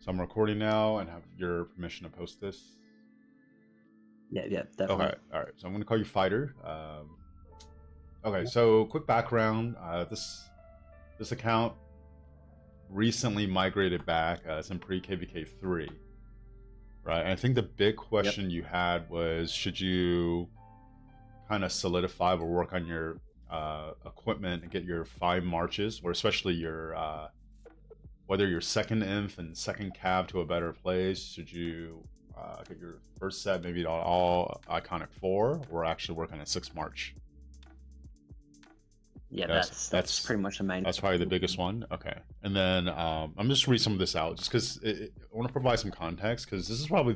So I'm recording now and have your permission to post this. Yeah, Okay, definitely. all right. So I'm going to call you Fighter. Okay, Yeah. so quick background. This account recently migrated back. It's in pre-KVK 3, right? And I think the big Yep. question you had was, should you kind of solidify or work on your equipment and get your 5 marches, or especially your whether your second inf and second cab to a better place? Should you get your first set maybe all iconic 4, or actually work on a 6 march? Yeah, That's that's that's pretty much the main that's probably the biggest question. one. Okay, and then I'm just read some of this out just because I want to provide some context, because this is probably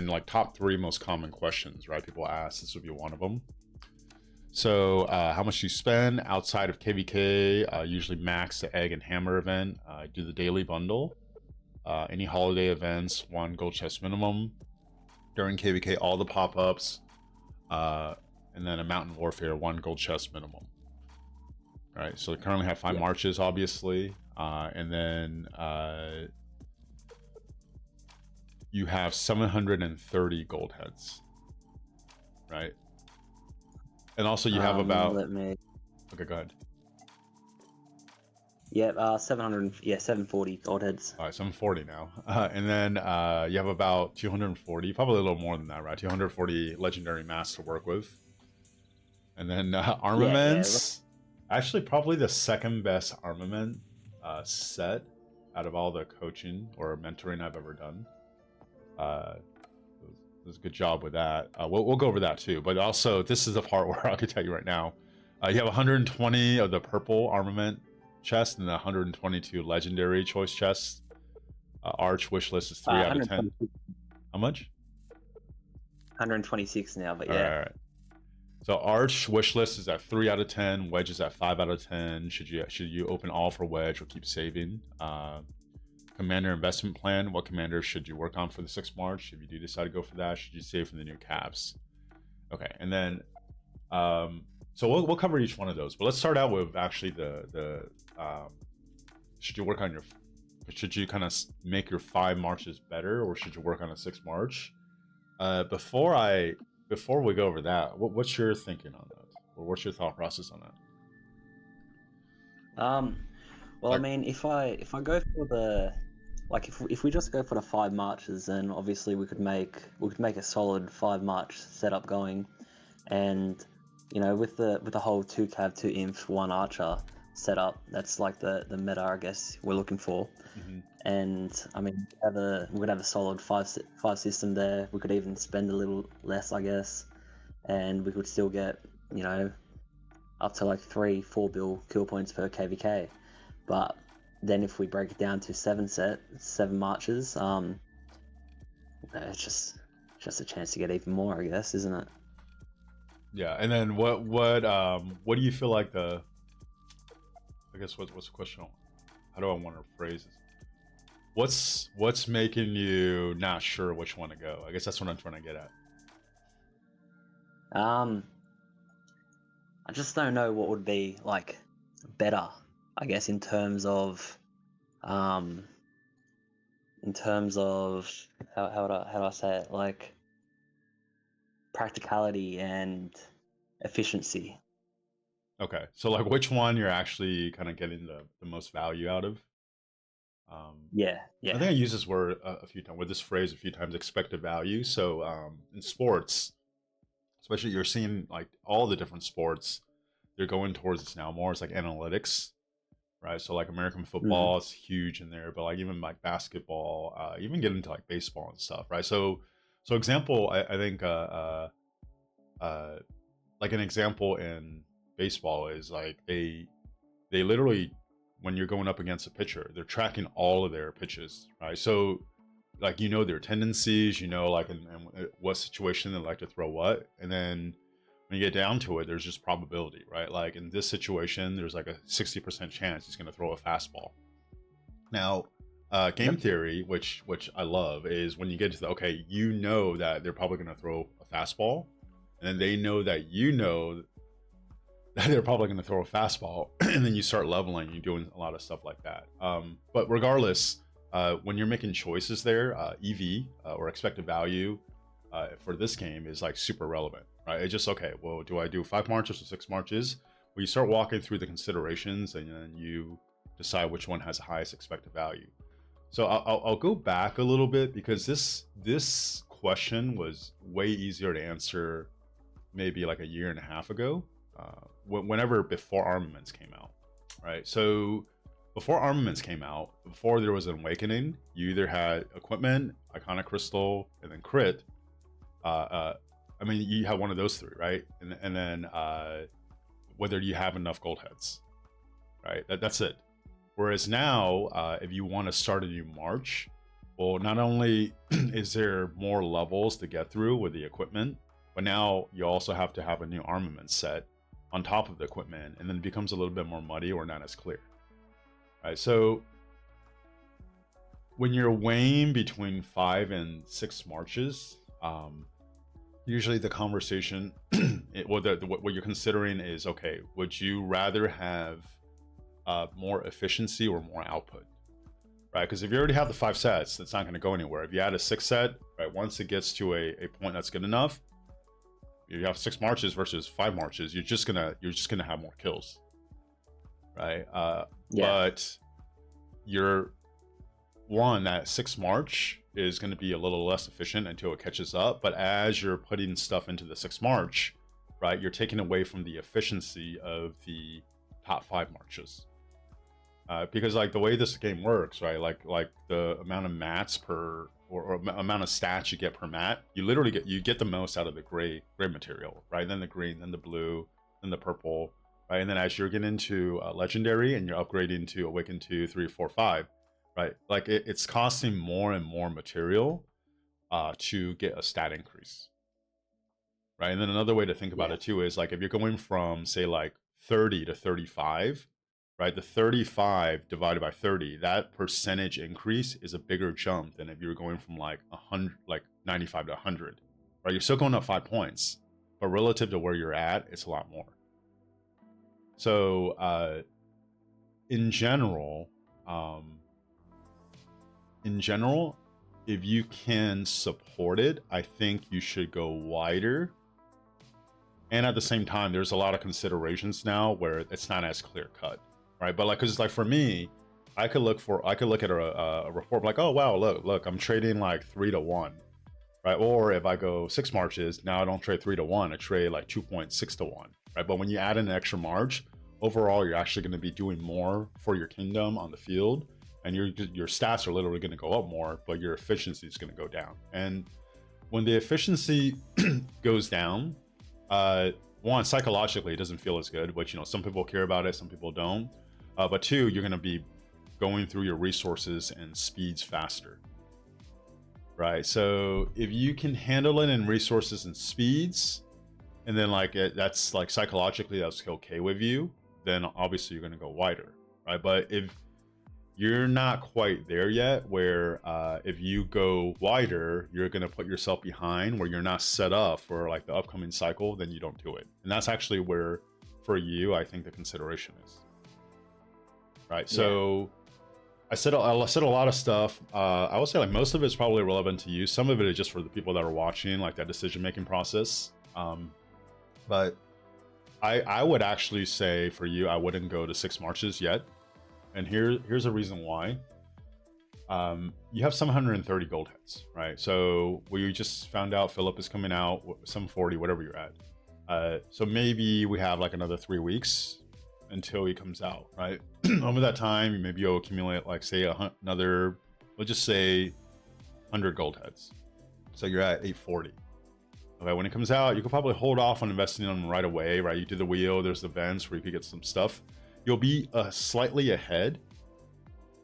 like top 3 most common questions, right? People ask. This would be one of them. So, how much do you spend outside of KVK? Usually max the egg and hammer event. Do the daily bundle. Any holiday events, 1 gold chest minimum. During KVK, all the pop ups. And then a mountain warfare, 1 gold chest minimum. All right. So, they currently have 5 Yeah. marches, obviously. And then you have 730 gold heads. Right. And also, you have about. Let me. Okay, go ahead. Yeah, 700. Yeah, 740 odd heads. All right, so I'm 40 now. And then you have about 240, probably a little more than that, right? 240 legendary masks to work with. And then Yeah. armaments. Actually, probably the second best armament set out of all the coaching or mentoring I've ever done. It was a good job with that. We'll go over that too. But also, this is the part where I can tell you right now. You have 120 of the purple armament chest and 122 legendary choice chests. Arch Wishlist is 3 out of 10. 126, How much? 126 now, but All right, yeah. all right. So Arch Wishlist is at 3 out of 10. Wedge is at 5 out of 10. Should you open all for Wedge or keep saving? Commander investment plan. What commander should you work on for the 6th March? If you do decide to go for that, should you save for the new cabs? Okay, and then so we'll cover each one of those. But let's start out with actually the should you work on your should you kind of make your 5 marches better, or should you work on a 6 march? Before we go over that, what's your thinking on that, or what's your thought process on that? Well, I Like, mean, if I go for the if we just go for the 5 marches, then obviously we could make a solid 5 march setup going, and with the whole 2 cav 2 inf 1 archer setup, that's like the meta I guess we're looking for. mhm. And I mean, we could have a solid five system there. We could even spend a little less, I guess, and we could still get up to like 3-4 bill kill points per KVK. But then if we break it down to 7 marches, it's just a chance to get even more, I guess, isn't it? Yeah, and then what do you feel like I guess what's the question? How do I want to phrase this? What's making you not sure which one to go? I guess that's what I'm trying to get at. Um, I just don't know what would be like better, I guess, um, in terms of how do I say it, like practicality and efficiency. Okay, so like which one you're actually kind of getting the most value out of? Yeah, I yeah. think I used this word a few times with this phrase a few times, expected value. So in sports, especially you're seeing like all the different sports, they're going towards this now more. It's like analytics, right? So like American Mm. football is huge in there, but like even like basketball, even get into like baseball and stuff, right? So example, I think uh, like an example in baseball is like they literally, when you're going up against a pitcher, they're tracking all of their pitches, right? So like their tendencies, like in what situation they like to throw what, and then when you get down to it, there's just probability, right? Like in this situation, there's like a 60% chance he's going to throw a fastball. Now, game Yep. theory, which I love, is when you get to the okay, that they're probably going to throw a fastball, and then they know that that they're probably going to throw a fastball, and then you start leveling, you're doing a lot of stuff like that. But regardless, when you're making choices there, EV or expected value for this game is like super relevant, right? It's just, okay, well, do I do 5 marches or 6 marches? Well, you start walking through the considerations and then you decide which one has the highest expected value. So I'll go back a little bit, because this question was way easier to answer maybe like a year and a half ago, whenever before Armaments came out, right? So before Armaments came out, before there was an awakening, you either had equipment, iconic crystal, and then crit. I mean, you have one of those three, right? And then whether you have enough gold heads, right? That's it. Whereas now, if you want to start a new march, well, not only is there more levels to get through with the equipment, but now you also have to have a new armament set on top of the equipment, and then it becomes a little bit more muddy or not as clear. Right, so when you're weighing between 5 and 6 marches, usually the conversation, what you're considering is, okay, would you rather have more efficiency or more output, right? Because if you already have the 5 sets, that's not going to go anywhere. If you add a 6 set, right, once it gets to a point that's good enough, you have 6 marches versus 5 marches, you're just gonna have more kills, right? But you're that 6 march is going to be a little less efficient until it catches up. But as you're putting stuff into the 6 march, right, you're taking away from the efficiency of the top 5 marches. Because like the way this game works, right, like the amount of mats per or amount of stats you get per mat, you literally get the most out of the gray material, right? Then the green, then the blue, then the purple, right? And then as you're getting into legendary and you're upgrading to awaken 2, 3, 4, 5, right? Like it's costing more and more material to get a stat increase, right? And then another way to think about it too is like if you're going from say like 30 to 35, right? The 35 divided by 30, that percentage increase is a bigger jump than if you were going from like 100, like 95 to 100, right? You're still going up 5 points, but relative to where you're at, it's a lot more. So in general, if you can support it, I think you should go wider. And at the same time, there's a lot of considerations now where it's not as clear cut, right? But like, cause it's like for me, I could look at a report like, oh wow, look, I'm trading like 3 to 1, right? Or if I go 6 marches, now I don't trade 3 to 1, I trade like 2.6 to 1, right? But when you add in an extra march, overall, you're actually going to be doing more for your kingdom on the field, and your stats are literally going to go up more, but your efficiency is going to go down. And when the efficiency goes down, one, psychologically, it doesn't feel as good, which, you know, some people care about it, some people don't. But 2, you're going to be going through your resources and speeds faster, right? So if you can handle it in resources and speeds, and then like that's like psychologically that's okay with you, then obviously you're going to go wider, right? But if you're not quite there yet, where if you go wider, you're going to put yourself behind, where you're not set up for like the upcoming cycle, then you don't do it. And that's actually where, for you, I think the consideration is. Right. So I said a lot of stuff. I would say like most of it is probably relevant to you. Some of it is just for the people that are watching, like that decision-making process. But I would actually say for you, I wouldn't go to 6 marches yet. And here's a reason why. You have 730 gold heads, right? So we just found out Philip is coming out, 740, whatever you're at. So maybe we have like another 3 weeks until he comes out, right? Over that time, maybe you'll accumulate like say another, let's just say 100 gold heads. So you're at 840. Okay, when it comes out, you could probably hold off on investing in them right away, right? You do the wheel, there's events where you could get some stuff. You'll be slightly ahead.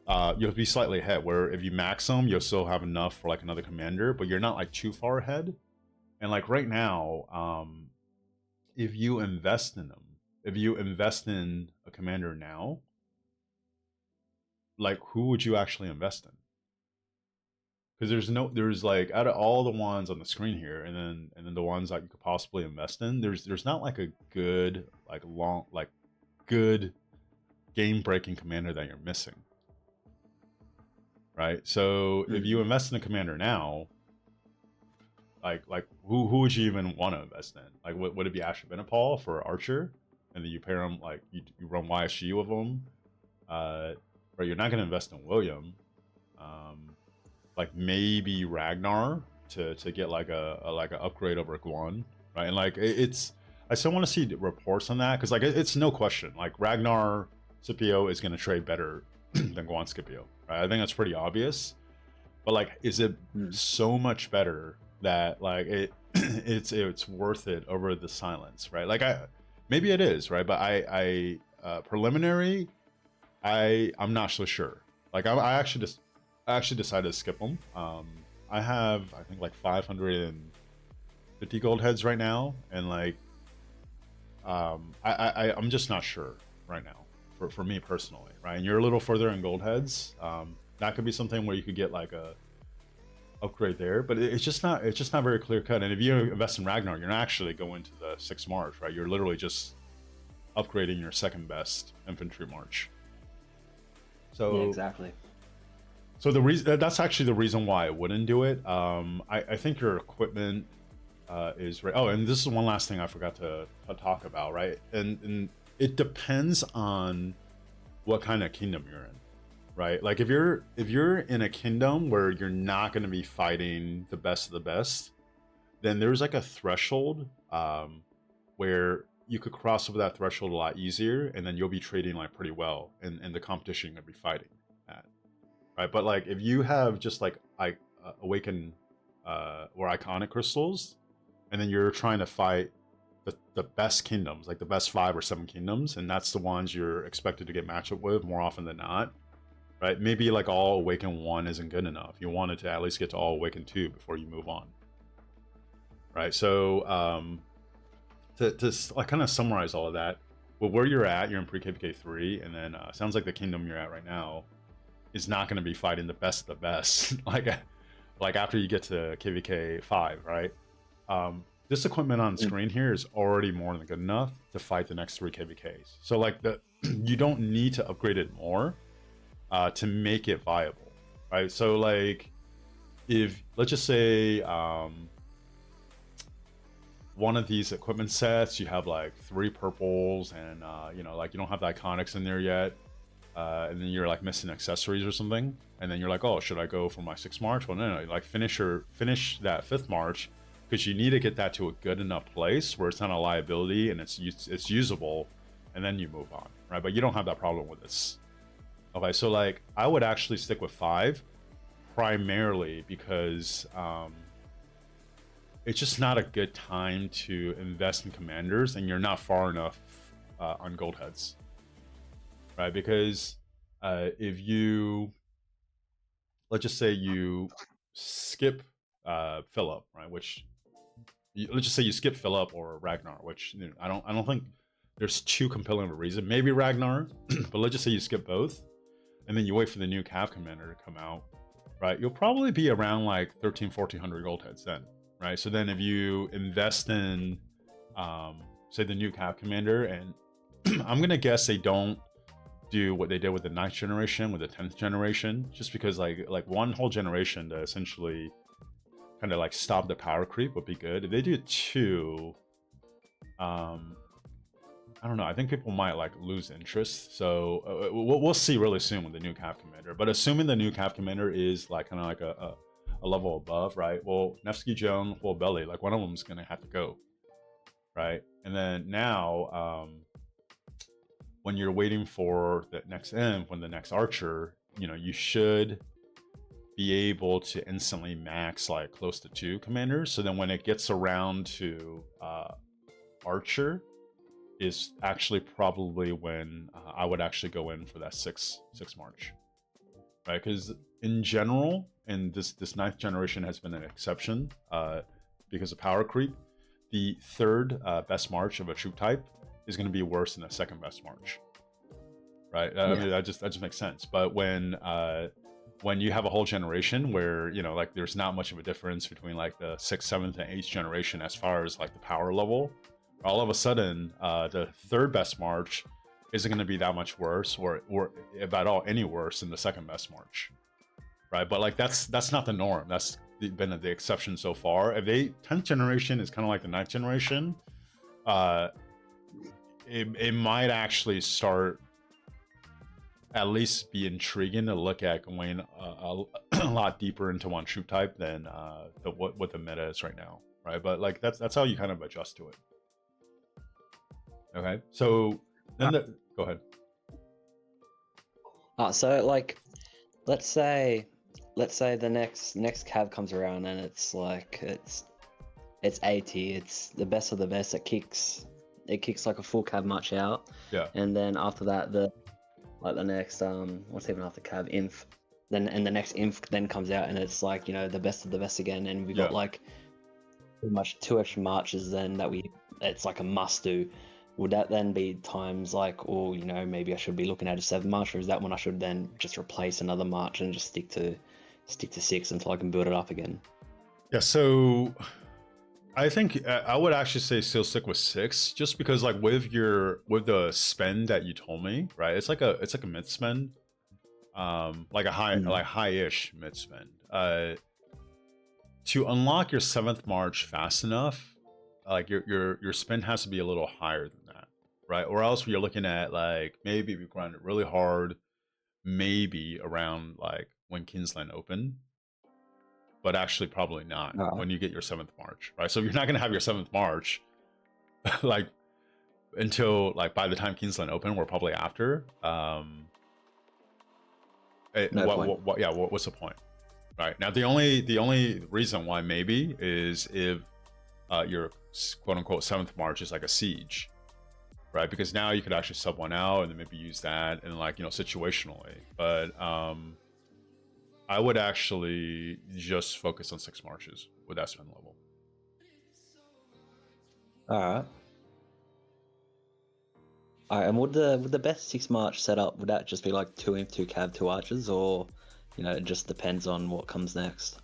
You'll be slightly ahead, where if you max them, you'll still have enough for like another commander, but you're not like too far ahead. And like right now, if you invest in them, if you invest in a commander now, like who would you actually invest in? Because there's like out of all the ones on the screen here, and then the ones that you could possibly invest in, there's not like a good good game breaking commander that you're missing. right? So if you invest in a commander now, like who would you even want to invest in? Like, would it be Ashurbanipal for Archer, and then you pair him like you run YSG with him, or you're not going to invest in William, like maybe Ragnar to get like a like an upgrade over Guan, right? And like it's I still want to see reports on that because like it's no question like Ragnar Scipio is going to trade better than Guan Scipio, right? I think that's pretty obvious. But like, is it so much better that like it's worth it over the silence, right? Like maybe it is, right? But I preliminary, I'm not so sure. Like I actually decided to skip them. I have I think like 550 gold heads right now, and like I'm just not sure right now for me personally, right? And you're a little further in gold heads. That could be something where you could get like a upgrade there, but it's just not very clear cut. And if you invest in Ragnar, you're not actually going to the 6th March, right? You're literally just upgrading your second best infantry march. So yeah, exactly. So the reason that's actually the reason why I wouldn't do it. I think your equipment is right. Oh, and this is one last thing I forgot to talk about, right? And it depends on what kind of kingdom you're in, right? Like if you're in a kingdom where you're not going to be fighting the best of the best, then there's like a threshold where you could cross over that threshold a lot easier, and then you'll be trading like pretty well in the competition you're gonna be fighting at, right? But like if you have just like awaken or iconic crystals, and then you're trying to fight the best kingdoms, like the best 5 or 7 kingdoms, and that's the ones you're expected to get matched up with more often than not, right? Maybe like all awaken 1 isn't good enough. You wanted to at least get to all awaken 2 before you move on, right? So to like kind of summarize all of that, well, where you're at, you're in pre-KVK 3, and then sounds like the kingdom you're at right now is not going to be fighting the best of the best like after you get to KVK 5, right? This equipment on screen here is already more than good enough to fight the next 3 KVKs. So like you don't need to upgrade it more to make it viable, right? So like if let's just say one of these equipment sets you have like 3 purples and you know, like you don't have the iconics in there yet, and then you're like missing accessories or something, and then you're like, oh, should I go for my 6th March? Well, no, like finish that 5th March, because you need to get that to a good enough place where it's not a liability and it's usable, and then you move on, right? But you don't have that problem with this. Okay, so like I would actually stick with 5 primarily because it's just not a good time to invest in commanders, and you're not far enough on gold heads, right? Because if you, let's just say you skip Philip, right? Which let's just say you skip Philip or Ragnar, which you know, I don't think there's too compelling of a reason. Maybe Ragnar, but let's just say you skip both, and then you wait for the new Cav commander to come out, right? You'll probably be around like 1400 gold heads then, right? So then if you invest in say the new Cav commander, and I'm gonna guess they don't do what they did with the 9th generation, with the 10th generation, just because like one whole generation to essentially kind of like stop the power creep would be good. If they do 2, I don't know, I think people might like lose interest. So we'll see really soon with the new Cav commander. But assuming the new Cav commander is like kind of like a level above, right? Well, Nevsky, Joan, Full Belly, like one of them is gonna have to go, right? And then now when you're waiting for the next imp, when the next archer, you know, you should be able to instantly max like close to 2 commanders. So then when it gets around to archer is actually probably when I would actually go in for that 6 March, right? Because in general, and this 9th generation has been an exception because of power creep, the 3rd best March of a troop type is going to be worse than the 2nd best March, right? Yeah. I mean, that just makes sense. But when you have a whole generation where, you know, like there's not much of a difference between like the 6th, 7th, and 8th generation as far as like the power level, all of a sudden the 3rd best March isn't going to be that much worse, or if at all any worse than the 2nd best March, right? But like that's not the norm. That's been the exception so far. If they 10th generation is kind of like the 9th generation, uh, it might actually start at least be intriguing to look at going a lot deeper into one troop type than what the meta is right now, right? But like that's how you kind of adjust to it. Okay, so then go ahead. So like, let's say the next cav comes around and it's like it's 80, it's the best of the best. It kicks like a full cav march out. Yeah. And then after that, the next what's even after cav inf, then and the next inf then comes out and it's like, you know, the best of the best again, and we got like pretty much 2 extra marches then it's like a must do. Would that then be times like, or, you know, maybe I should be looking at a 7 march, or is that when I should then just replace another march and just stick to 6 until I can build it up again? Yeah, so I think I would actually say still stick with 6, just because like with the spend that you told me, right? It's like a mid spend, like a high-ish mid spend. To unlock your 7th march fast enough, like your spend has to be a little higher than that, right? Or else you're looking at like maybe if you grind it really hard, maybe around like when Kingsland open, but actually probably not when you get your 7th march, right? So you're not gonna have your 7th march like until like by the time Kingsland open, or probably after. What's the point, right? Now the only reason why maybe is if your quote unquote 7th march is like a siege, right? Because now you could actually sub one out and then maybe use that and like, you know, situationally. But I would actually just focus on 6 marches with that spend level. All right, and would the best 6 march setup, would that just be like 2 inf, 2 cav, 2 archers, or, you know, it just depends on what comes next?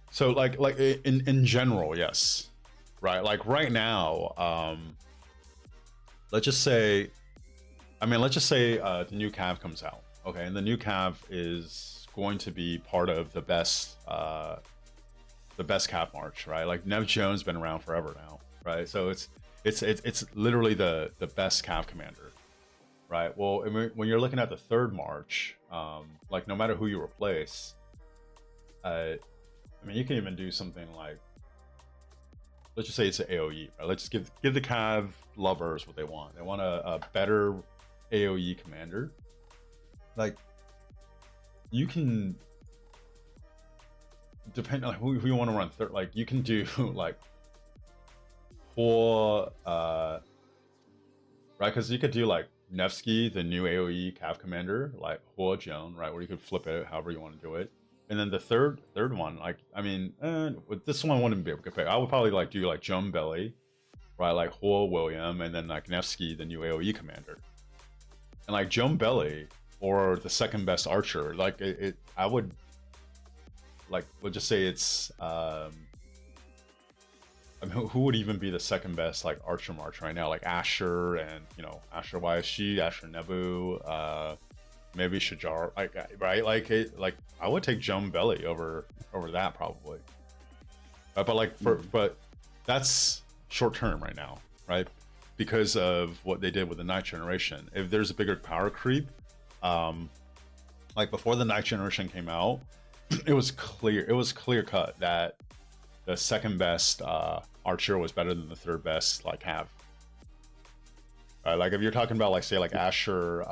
So like in general, yes, right? Like right now, let's just say the new cav comes out, okay, and the new cav is going to be part of the best cav march, right? Like Nev Jones been around forever now, right? So it's literally the best cav commander, right? Well, when you're looking at the 3rd march, like no matter who you replace, I mean, you can even do something like, let's just say it's an AoE, right? Let's just give the cav lovers what they want. They want a better AoE commander. Like, you can, depending on who you want to run third, like you can do like Hor, right? Because you could do like Nevsky, the new AoE cav commander, like Hor Joan, right? Where you could flip it however you want to do it. And then the third one, like, I mean, this one wouldn't be a good pick. I would probably like do like Jum Belly, right? Like Hor William, and then like Nevsky, the new AoE commander. And like Jum Belly, or the 2nd best archer, like I would, like, we'll just say it's, I mean, who would even be the 2nd best like archer march right now? Like Asher, and, you know, Asher YSG, Asher Nebu, maybe Shajar, like, right? Like I would take Jum Belly over that probably. But like but that's short term right now, right? Because of what they did with the 9th generation. If there's a bigger power creep, like before the 9th generation came out, it was clear cut that the 2nd best archer was better than the 3rd best like have. Like if you're talking about like, say, like Asher,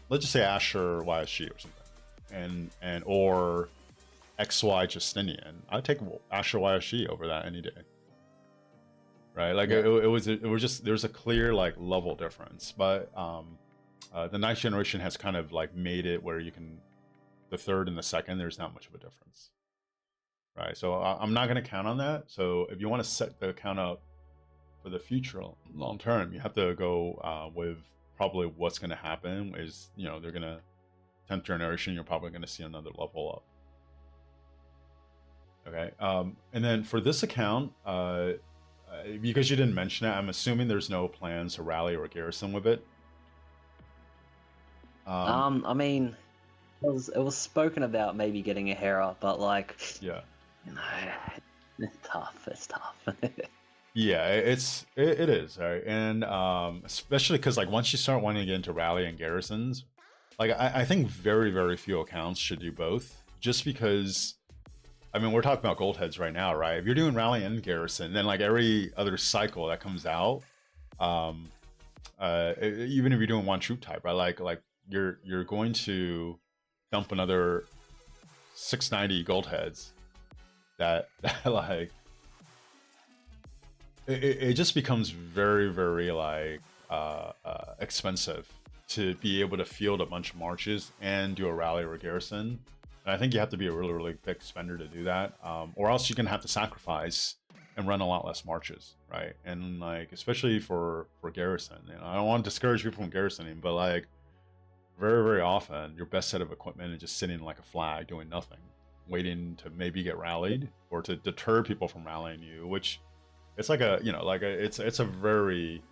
let's just say Asher YSG or something, and or XY Justinian, I'd take Asher YSG over that any day. Right? Like it was just, there's a clear like level difference. But the 9th generation has kind of like made it where you can, the 3rd and the 2nd, there's not much of a difference. Right? So I'm not going to count on that. So if you want to set the count up for the future long term, you have to go with probably what's going to happen is, you know, they're going to 10th generation, you're probably going to see another level up. Okay, and then for this account, because you didn't mention it, I'm assuming there's no plans to rally or garrison with it. I mean, it was spoken about maybe getting a Hera, but like, Yeah. you know, it's tough. It's tough. Yeah, it is, right? And especially because like once you start wanting to get into rally and garrisons, like I think very few accounts should do both, just because I mean we're talking about gold heads right now, right? If you're doing rally and garrison, then like every other cycle that comes out, um, even if you're doing one troop type, right? Like you're going to dump another 690 gold heads that like it just becomes very like expensive to be able to field a bunch of marches and do a rally or a garrison. And I think you have to be a really big spender to do that, or else you're gonna have to sacrifice and run a lot less marches, right? And like especially for garrison, you know, I don't want to discourage people from garrisoning, but like very often your best set of equipment is just sitting like a flag doing nothing, waiting to maybe get rallied or to deter people from rallying you, which it's like a you know like it's a very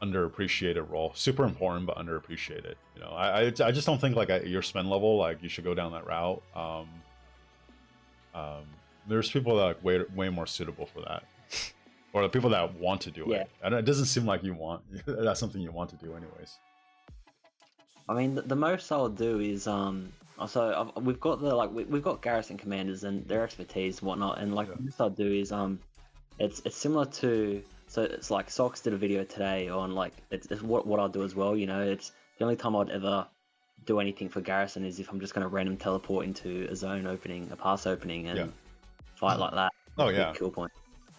underappreciated role, super important but underappreciated. You know, I just don't think like at your spend level like you should go down that route. Um, there's people that are like way more suitable for that, or the people that want to do Yeah, it. And it doesn't seem like you want that's something you want to do anyways. I mean the most I'll do is so we've got we've got garrison commanders and their expertise and whatnot, and like Yeah. the most I'll do is it's similar to, so it's like Socks did a video today on like it's what I'll do as well. You know, it's the only time I'd ever do anything for garrison is if I'm just going to random teleport into a zone opening, a pass opening, Yeah. and fight like that. Oh Big yeah. kill point.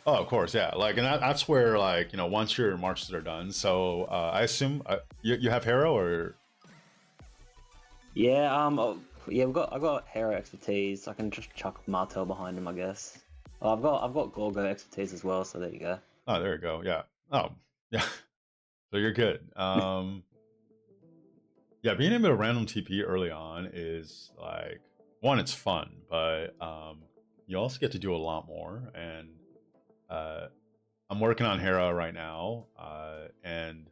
Oh, of course, yeah. Like, and that's where, like, you know, once your marches are done. So, I assume you have Hero or Yeah, yeah, I got hero expertise. I can just chuck Martel behind him, I guess. Oh, I've got Gorgo expertise as well, so there you go. oh, there you go, yeah. Oh, yeah. So you're good. Yeah, being able to random TP early on is like one, it's fun, but you also get to do a lot more. And uh, I'm working on Hera right now, and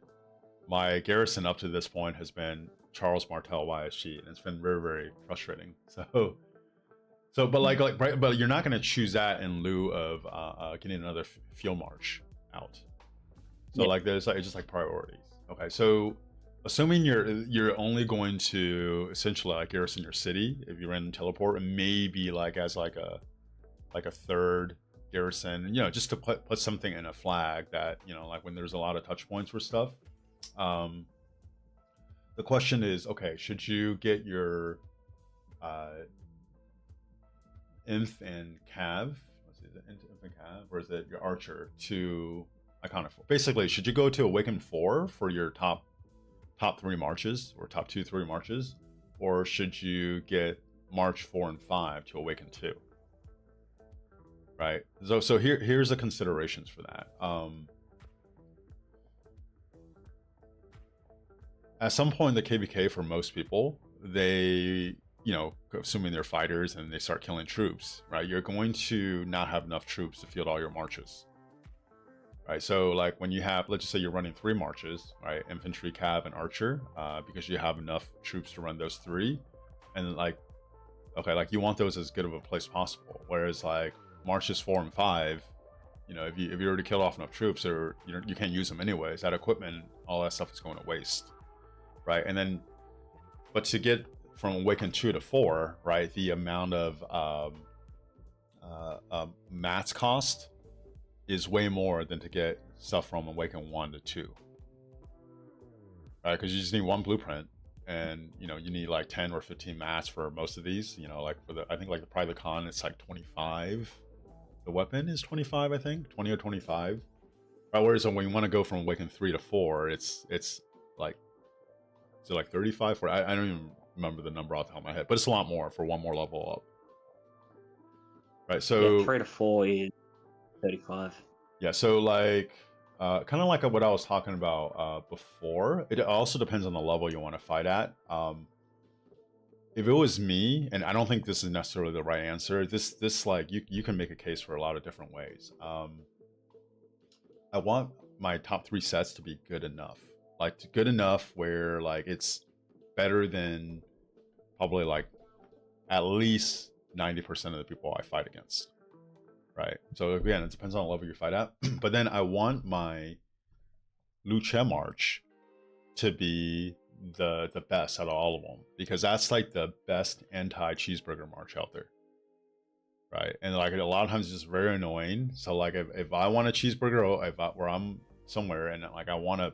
my garrison up to this point has been Charles Martel YSG, and it's been very frustrating. So, but right, but you're not going to choose that in lieu of getting another field march out. So Yeah, like there's like it's just like priorities. Okay, so assuming you're only going to essentially like garrison your city if you random teleport, and maybe like as like a third garrison, you know, just to put something in a flag that you know like when there's a lot of touch points for stuff. Um, the question is, okay, should you get your inf and cav? Let's see, is it inf and cav, or is it your archer to iconic 4? Basically, should you go to awaken 4 for your top 3 marches or top 2-3 marches, or should you get march 4 and 5 to awaken 2? Right. So here's the considerations for that. At some point in the KVK, for most people, they, you know, assuming they're fighters and they start killing troops, right? You're going to not have enough troops to field all your marches, right? So like when you have, let's just say you're running 3 marches, right? Infantry, cav, and archer, because you have enough troops to run those 3, and like, okay, like you want those as good of a place possible. Whereas like marches 4 and 5, you know, if you already killed off enough troops, or you can't use them anyways, that equipment, all that stuff is going to waste. Right, and then, but to get from Awaken 2 to 4, right, the amount of mats cost is way more than to get stuff from Awaken 1 to 2. Right, because you just need 1 blueprint, and you know you need like 10 or 15 mats for most of these. You know, like for the I think like the Private Con, it's like 25. The weapon is 25, I think, 20 or 25. Right, whereas when you want to go from Awaken 3 to 4, it's like, is it like 35? I don't even remember the number off the top of my head, but it's a lot more for 1 more level up. Right, yeah, so 3 to 4 is 35. yeah, so like kind of like what I was talking about before. It also depends on the level you want to fight at. If it was me, and I don't think this is necessarily the right answer, this like you can make a case for a lot of different ways. I want my top 3 sets to be good enough, like good enough where like it's better than probably like at least 90% of the people I fight against, right? So again, it depends on the level you fight at. But then I want my Lucha March to be the best out of all of them, because that's like the best anti-cheeseburger march out there, right? And like a lot of times it's just very annoying. So like if I want a cheeseburger, or where I'm somewhere and like I want to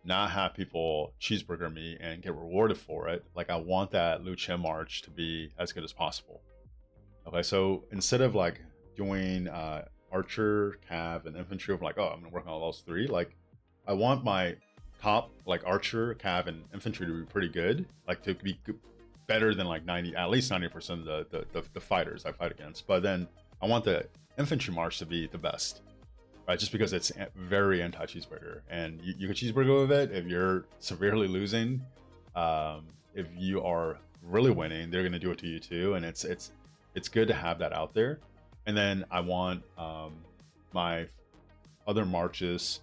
not have people cheeseburger me and get rewarded for it, like I want that Lucha March to be as good as possible. Okay, so instead of like doing archer, cav, and infantry, of like, oh, I'm gonna work on all those three, like I want my top like archer, cav, and infantry to be pretty good, like to be better than like 90, at least 90% of the fighters I fight against. But then I want the infantry march to be the best, right? Just because it's very anti-cheeseburger, and you can cheeseburger with it if you're severely losing. If you are really winning, they're gonna do it to you too, and it's good to have that out there. And then I want my other marches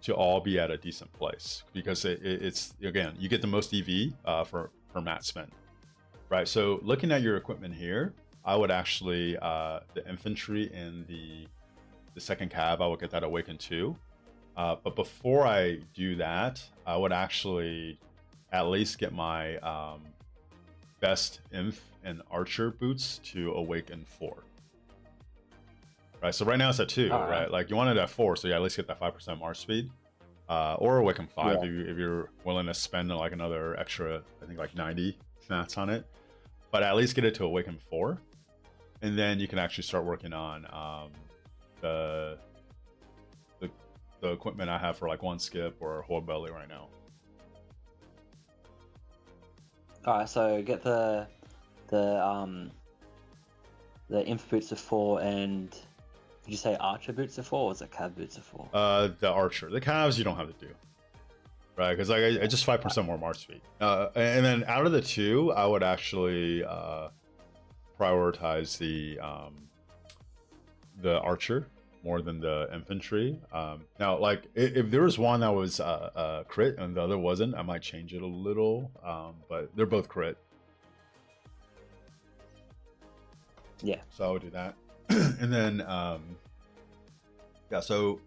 to all be at a decent place, because it's again, you get the most EV for mat spent, right? So looking at your equipment here, I would actually the infantry in the second cab, I would get that awakened too. But before I do that, I would actually at least get my best inf and archer boots to awaken 4. Right, so right now it's at 2, right? Like you want it at 4, so you at least get that 5% march speed, or awaken 5 if you're willing to spend like another extra, I think like 90 mats on it. But at least get it to awaken 4, and then you can actually start working on the equipment I have for like 1 skip or hold belly right now. Alright, so get the inf boots of 4, and did you say archer boots of 4, or was it cav boots of 4? The archer. The calves you don't have to do, right? Because like I just 5% more march speed. And then out of the 2, I would actually prioritize the archer more than the infantry. Now, like if there was one that was crit and the other wasn't, I might change it a little. But they're both crit. Yeah. So I would do that. And then yeah, so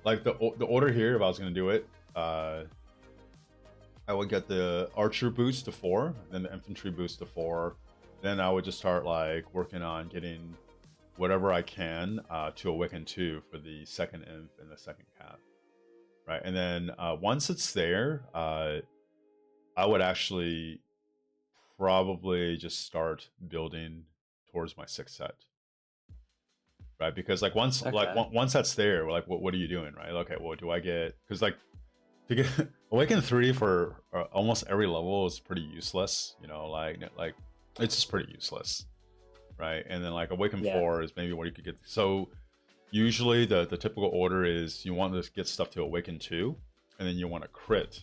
like the order here, if I was gonna do it, I would get the archer boost to 4, then the infantry boost to 4. Then I would just start like working on getting whatever I can to awaken 2 for the second inf and the second cap, right? And then once it's there, I would actually probably just start building towards my 6th set, right? Because like once once that's there, like what are you doing, right? Okay, what do I get? Because like to get awaken 3 for almost every level is pretty useless, you know, like it's just pretty useless, right? And then like awaken 4 is maybe what you could get. So usually the typical order is you want to get stuff to awaken 2, and then you want to crit,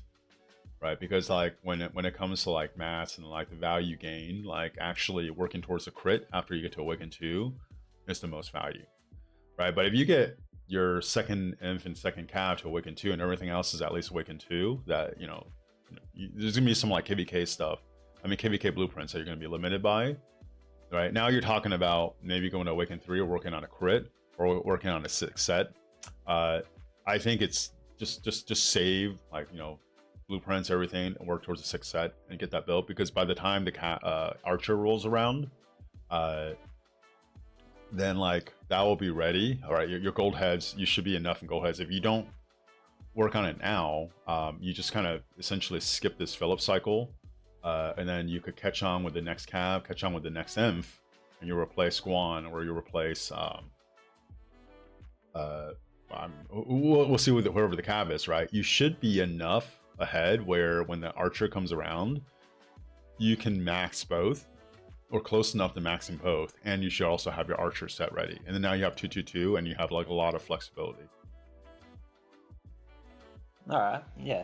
right? Because like when it comes to like mats and like the value gain, like actually working towards a crit after you get to awaken 2 is the most value, right? But if you get your second inf and second cav to awaken 2 and everything else is at least awaken 2, that you know there's gonna be some like KVK stuff, I mean KVK blueprints that you're gonna be limited by, right? Now you're talking about maybe going to awaken 3 or working on a crit or working on a 6th set. I think it's just save like, you know, blueprints, everything, and work towards a 6th set and get that built, because by the time the archer rolls around, then like that will be ready. All right, your gold heads, you should be enough in gold heads. If you don't work on it now, you just kind of essentially skip this fill up cycle, and then you could catch on with the next cav, catch on with the next inf, and you replace Guan, or you replace we'll see with whoever the cav is, right? You should be enough ahead where when the archer comes around, you can max both, or close enough to maxing both, and you should also have your archer set ready. And then now you have 222, and you have like a lot of flexibility. All right, yeah.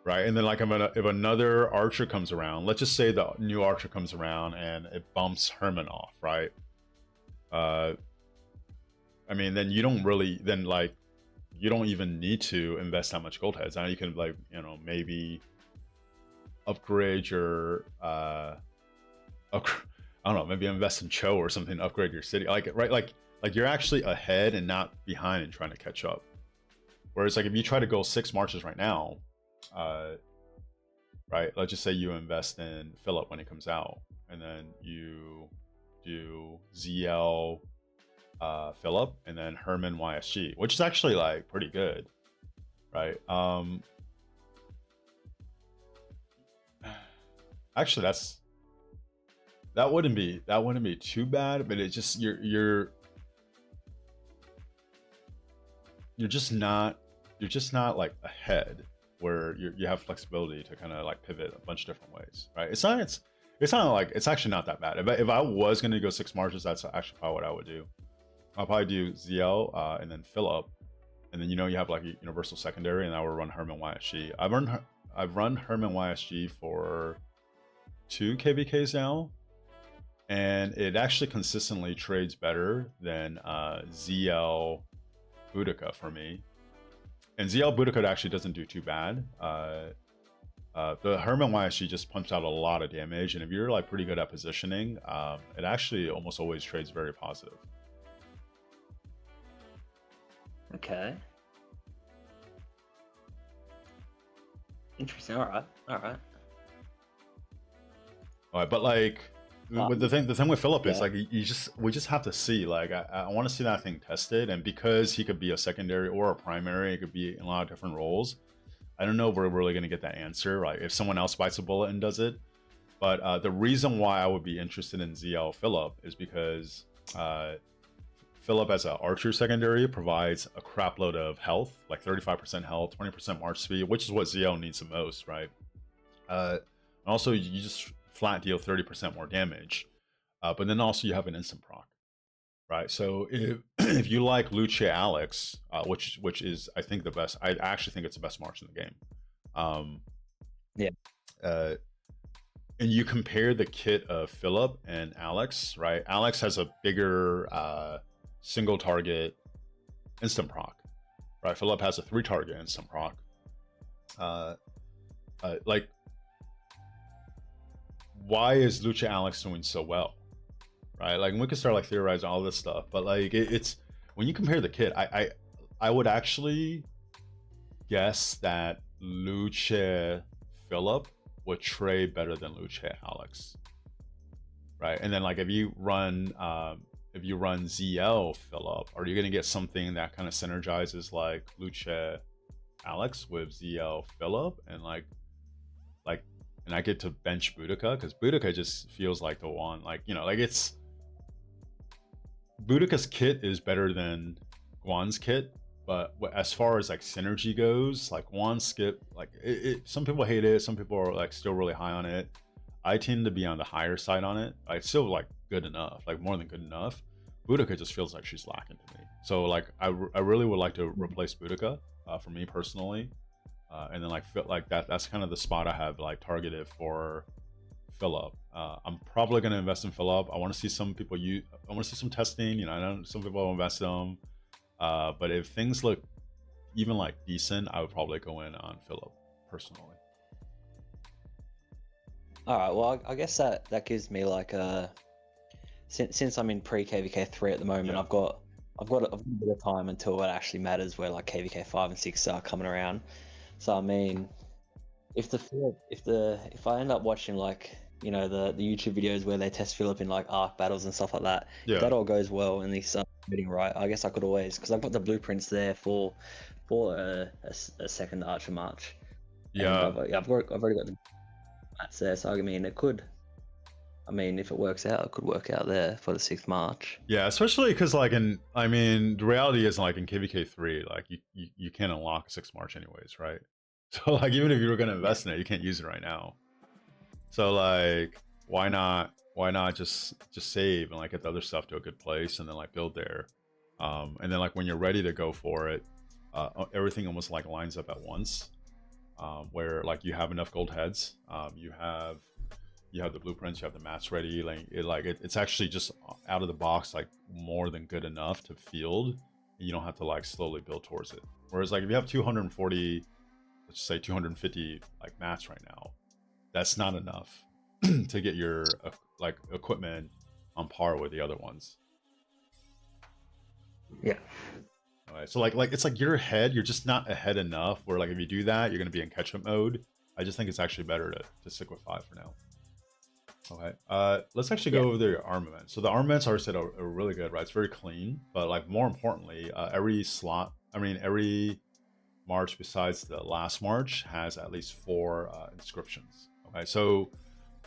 Right, and then like if another archer comes around, let's just say the new archer comes around and it bumps Herman off, right? I mean, then you don't really, then like you don't even need to invest that much gold heads. Now you can like, you know, maybe upgrade your I don't know, maybe invest in Cho or something to upgrade your city. Like right, like you're actually ahead and not behind and trying to catch up. Whereas like if you try to go 6 marches right now, right? Let's just say you invest in Philip when it comes out, and then you do ZL Philip, and then Herman YSG, which is actually like pretty good, right? Actually, that wouldn't be too bad, but it's just you're just not like ahead where you have flexibility to kind of like pivot a bunch of different ways, right? It's not like it's actually not that bad. If I was gonna go 6 marches, that's actually probably what I would do. I'll probably do ZL and then Philip, and then you have like a universal secondary, and I would run Herman YSG. I've run Herman YSG for 2 KVKs now, and it actually consistently trades better than ZL Boudica for me. And ZL Boudica actually doesn't do too bad. The Herman YSG just pumps out a lot of damage, and if you're like pretty good at positioning, it actually almost always trades very positive. Okay. Interesting. All right. All right, but like the thing with Philip is Yeah. like we just have to see. Like I want to see that thing tested, and because he could be a secondary or a primary, it could be in a lot of different roles. I don't know if we're really going to get that answer, right? If someone else bites a bullet and does it. But the reason why I would be interested in ZL Philip is because Philip as an archer secondary provides a crap load of health, like 35% health, 20% march speed, which is what ZL needs the most, right? Also, you just flat deal 30% more damage, but then also you have an instant proc, right? So if you like Luce Alex, which is I think the best, I actually think it's the best march in the game. Yeah. And you compare the kit of Philip and Alex, right? Alex has a bigger single target instant proc, right? Philip has a 3-target instant proc. Like, why is Lucha Alex doing so well, right? Like, we can start like theorizing all this stuff, but like it's when you compare the kit, I would actually guess that Lucha Philip would trade better than Lucha Alex, right? And then like if you run ZL Philip, are you gonna get something that kind of synergizes like Lucha Alex with ZL Philip, and and I get to bench Boudica because Boudica just feels like the one, like like it's Boudica's kit is better than Guan's kit, but as far as like synergy goes, like Guan skip, like some people hate it, some people are like still really high on it. I tend to be on the higher side on it. It's still like good enough, like more than good enough. Boudica just feels like she's lacking to me. So like I really would like to replace Boudica for me personally, and then like feel like that's kind of the spot I have like targeted for Philip. I'm probably going to invest in Philip. I want to see some people use. I want to see some testing. I know some people will invest in them, but if things look even like decent, I would probably go in on Philip personally. All right. Well, I guess that gives me like a since I'm in pre KVK 3 at the moment, Yeah. I've got a bit of time until it actually matters where like KVK 5 and 6 are coming around. So I mean, if I end up watching like the YouTube videos where they test Philip in like arc battles and stuff like that, if Yeah. that all goes well and he's getting right, I guess I could always, because I've got the blueprints there for a second Archer March, and Yeah. I've already got the mats there, so I mean if it works out, it could work out there for the 6th March. Yeah, especially because like the reality is like in KVK 3, like you can't unlock 6 March anyways, right? So like even if you were gonna invest in it, you can't use it right now. So like why not just save and like get the other stuff to a good place and then like build there, and then like when you're ready to go for it, everything almost like lines up at once, where like you have enough gold heads, you have the blueprints, you have the mats ready, it's actually just out of the box like more than good enough to field, and you don't have to like slowly build towards it. Whereas like if you have 240, let's say 250 like mats right now, that's not enough to get your like equipment on par with the other ones. Yeah. All right, so like it's like you're ahead, you're just not ahead enough where like if you do that, you're gonna be in catch-up mode. I just think it's actually better to stick with 5 for now. Okay, let's actually go over the armament. So the armaments are said are really good, right? It's very clean, but like more importantly, every slot, I mean every march besides the last march has at least 4 inscriptions. Okay, so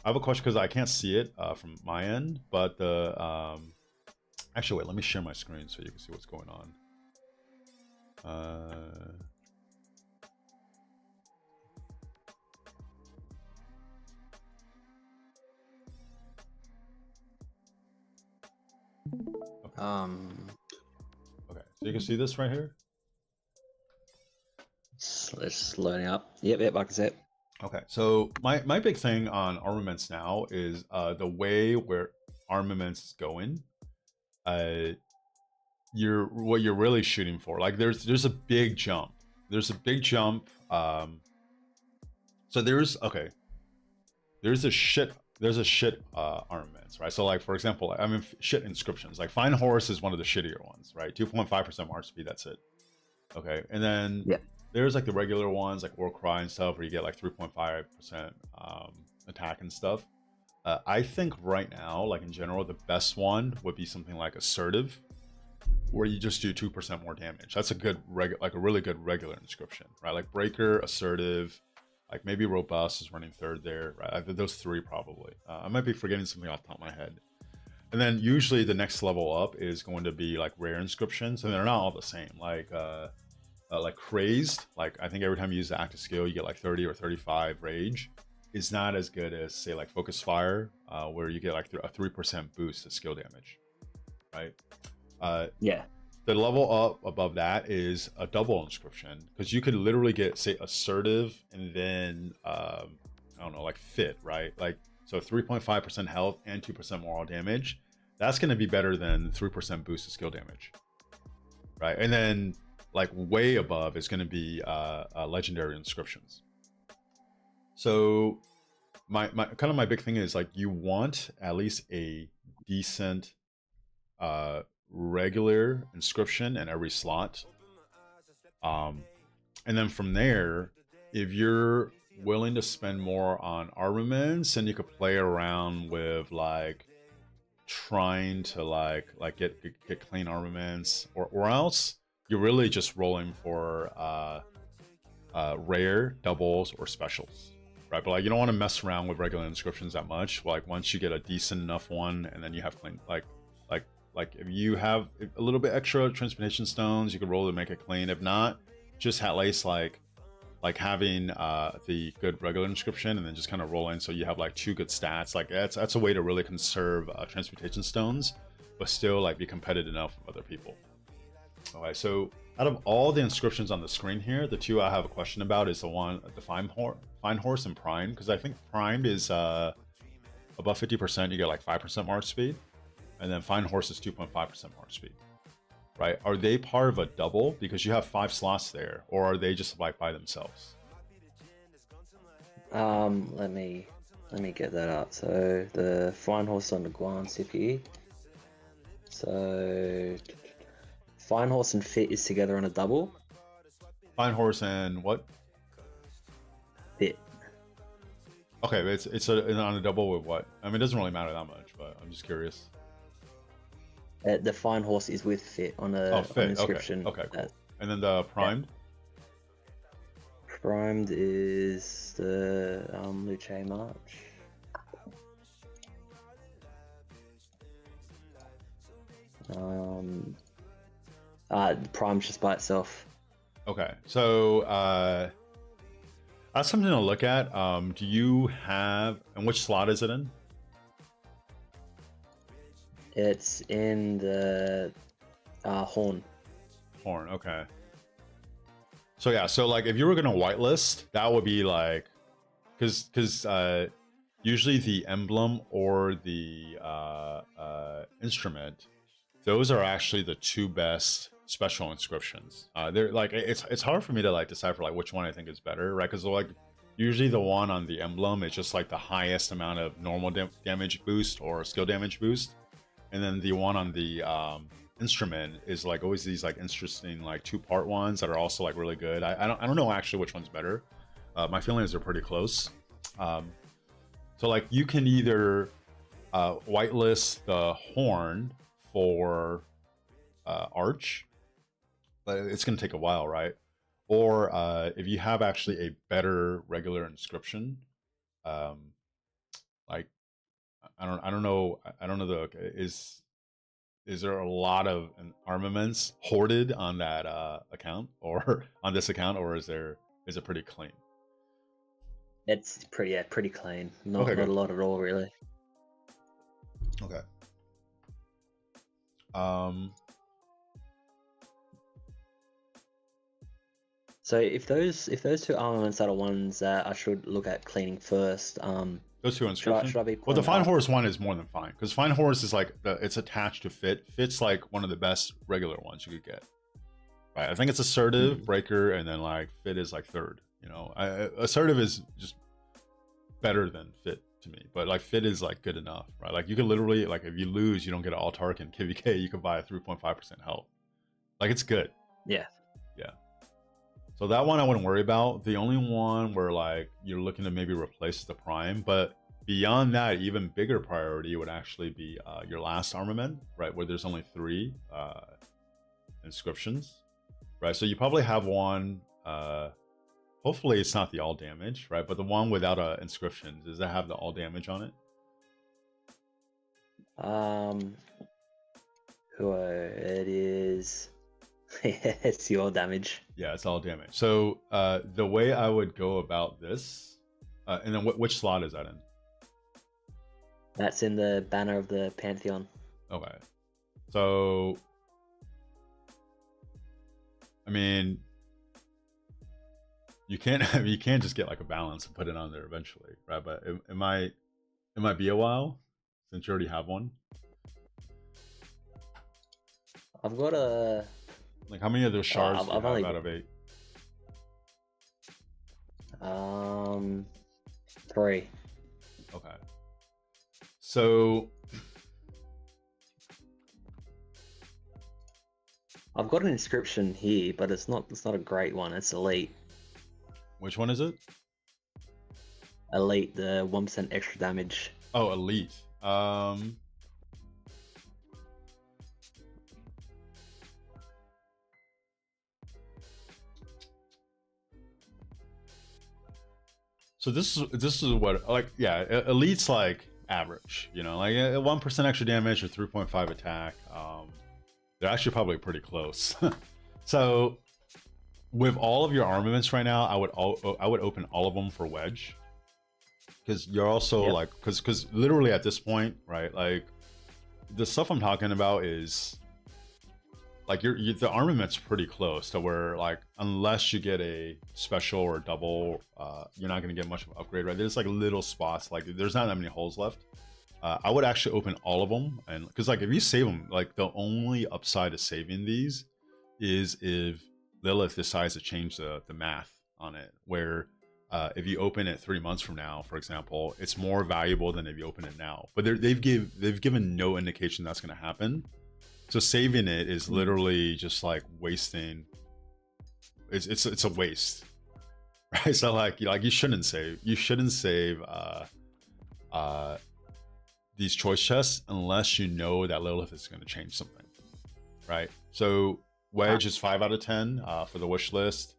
I have a question because I can't see it from my end, but the actually wait, let me share my screen so you can see what's going on. Okay, so you can see this right here. It's loading up. Yep, I can see it. Okay, so my big thing on armaments now is the way where armaments is going. What you're really shooting for. Like there's a big jump. There's a big jump. So there's a shit armaments, right? So like for example, I mean shit inscriptions. Like Fine Horse is one of the shittier ones, right? 2.5% march speed, that's it. Okay, and then there's like the regular ones like War Cry and stuff where you get like 3.5% attack and stuff. I think right now, like in general, the best one would be something like Assertive, where you just do 2% more damage. That's a good like a really good regular inscription, right? Like Breaker, Assertive, like maybe Robust is running third there, right? I think those 3 probably. I might be forgetting something off the top of my head. And then usually the next level up is going to be like rare inscriptions, and they're not all the same. Like Crazed, like I think every time you use the active skill, you get like 30 or 35 rage. Is not as good as say like Focus Fire, where you get like a 3% boost to skill damage, right? The level up above that is a double inscription, because you could literally get say Assertive and then I don't know, like Fit, right? Like so 3.5% health and 2% moral damage. That's going to be better than 3% boost to skill damage, right? And then like way above is going to be legendary inscriptions. So my kind of my big thing is like you want at least a decent regular inscription in every slot, and then from there, if you're willing to spend more on armaments, and you could play around with like trying to like get clean armaments, or else you're really just rolling for rare doubles or specials, right? But like you don't want to mess around with regular inscriptions that much. Like once you get a decent enough one, and then you have clean like if you have a little bit extra transportation stones, you can roll to make it clean. If not, just at least like having the good regular inscription, and then just kind of rolling so you have like 2 good stats. Like that's a way to really conserve transportation stones, but still like be competitive enough with other people. Okay, so out of all the inscriptions on the screen here, the 2 I have a question about is the Fine Horse and Prime, because I think Prime is above 50%, you get like 5% march speed, and then Fine Horse is 2.5% march speed, right? Are they part of a double because you have 5 slots there, or are they just like by themselves? Let me get that up. So the Fine Horse on the Guan CPU. So Fine Horse and Fit is together on a double. Fine Horse and what? Fit. Okay, but it's on a double with what? I mean, it doesn't really matter that much, but I'm just curious. The Fine Horse is with Fit on a Fit. inscription. Okay, cool. And then the Primed? Yeah. Primed is the Luce March. Prime's just by itself. Okay, so that's something to look at. Do you have, and which slot is it in? It's in the Horn. Horn, okay. So yeah, so like if you were gonna whitelist, that would be like, because usually the emblem or the instrument, those are actually the 2 best special inscriptions. They're like it's hard for me to like decipher like which one I think is better, right? Because like Usually the one on the emblem is just like the highest amount of normal damage boost or skill damage boost, and then the one on the instrument is like always these like interesting like two-part ones that are also like really good. I don't know actually which one's better. My feeling is they're pretty close. Um, so like you can either whitelist the horn for arch, but it's going to take a while, right? Or if you have actually a better regular inscription, um, like I don't know the is there a lot of armaments hoarded on that account or on this account, or is it pretty clean? It's pretty clean. Okay, Not good. a lot at all, really. Okay. Um, So if those two armaments are the ones that I should look at cleaning first, those two inscriptions. should I be Well, the playing Fine up? Horse one is more than fine because Fine Horse is like it's attached to Fit. Fit's like one of the best regular ones you could get. Right. I think it's assertive, breaker, and then like Fit is like third. You know, assertive is just better than Fit to me, but like Fit is like good enough, right? Like you can literally like if you lose, you don't get an alt arc and KVK, you can buy a 3.5% health. Like it's good. Yeah. Yeah. So that one I wouldn't worry about. The only one where like you're looking to maybe replace the prime, but beyond that, even bigger priority would actually be your last armament, right? Where there's only 3 inscriptions, right? So you probably have one. Hopefully it's not the all damage, right? But the one without a inscription, does that have the all damage on it? It is. It's your damage. Yeah, it's all damage. So the way I would go about this, and then which slot is that in? That's in the banner of the Pantheon. Okay. So, I mean, you can't you can't just get like a balance and put it on there eventually, right? But it might be a while since you already have one. I've got a. Like, how many of those shards do you I've have only out of 8? 3. Okay. So I've got an inscription here, but it's not a great one. It's elite. which one is it? Elite, the 1% extra damage. Oh, elite. So this is what like elite's like average, you know, like 1% extra damage or 3.5 attack. They're actually probably pretty close. So with all of your armaments right now, I would open all of them for wedge, because you're also like because literally at this point, right? Like the stuff I'm talking about is like the armament's pretty close to where like unless you get a special or double, you're not going to get much of an upgrade, right? There's like little spots, like there's not that many holes left. I would actually open all of them, and because like if you save them, like the only upside to saving these is if Lilith decides to change the math on it, where if you open it 3 months from now, for example, it's more valuable than if you open it now. But they've given no indication that's going to happen. So saving it is literally just like wasting. It's a waste, right? So like you shouldn't save. You shouldn't save these choice chests unless you know that Lilith is going to change something, right? So wedge is 5 out of 10 for the wish list.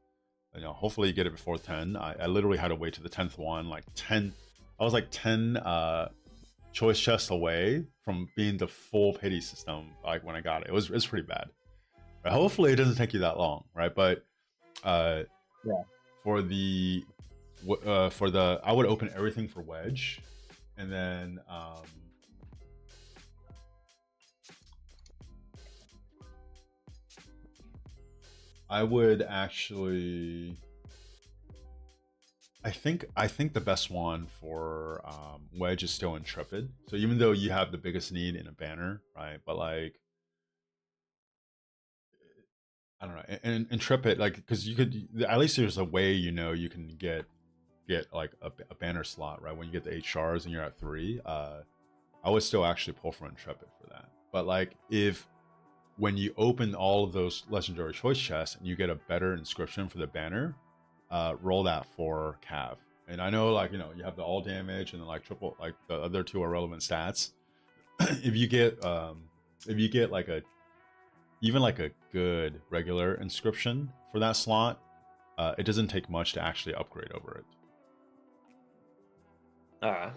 You know, hopefully you get it before 10. I literally had to wait to the 10th one, like 10. I was like 10 choice chests away from being the full pity system. Like when I got it, it was pretty bad. Right? Hopefully it doesn't take you that long, right? But for the I would open everything for wedge, and then I would actually. I think the best one for wedge is still intrepid. So even though you have the biggest need in a banner, right? But like, I don't know, and intrepid, like, because you could at least there's a way, you know, you can get get like a banner slot, right? When you get the 8 shards and you're at 3, I would still actually pull for Intrepid for that. But like if when you open all of those legendary choice chests and you get a better inscription for the banner, roll that for Cav. And I know, like, you know, you have the all damage and then like triple, like the other 2 are relevant stats. If you get like even like a good regular inscription for that slot, it doesn't take much to actually upgrade over it. Alright.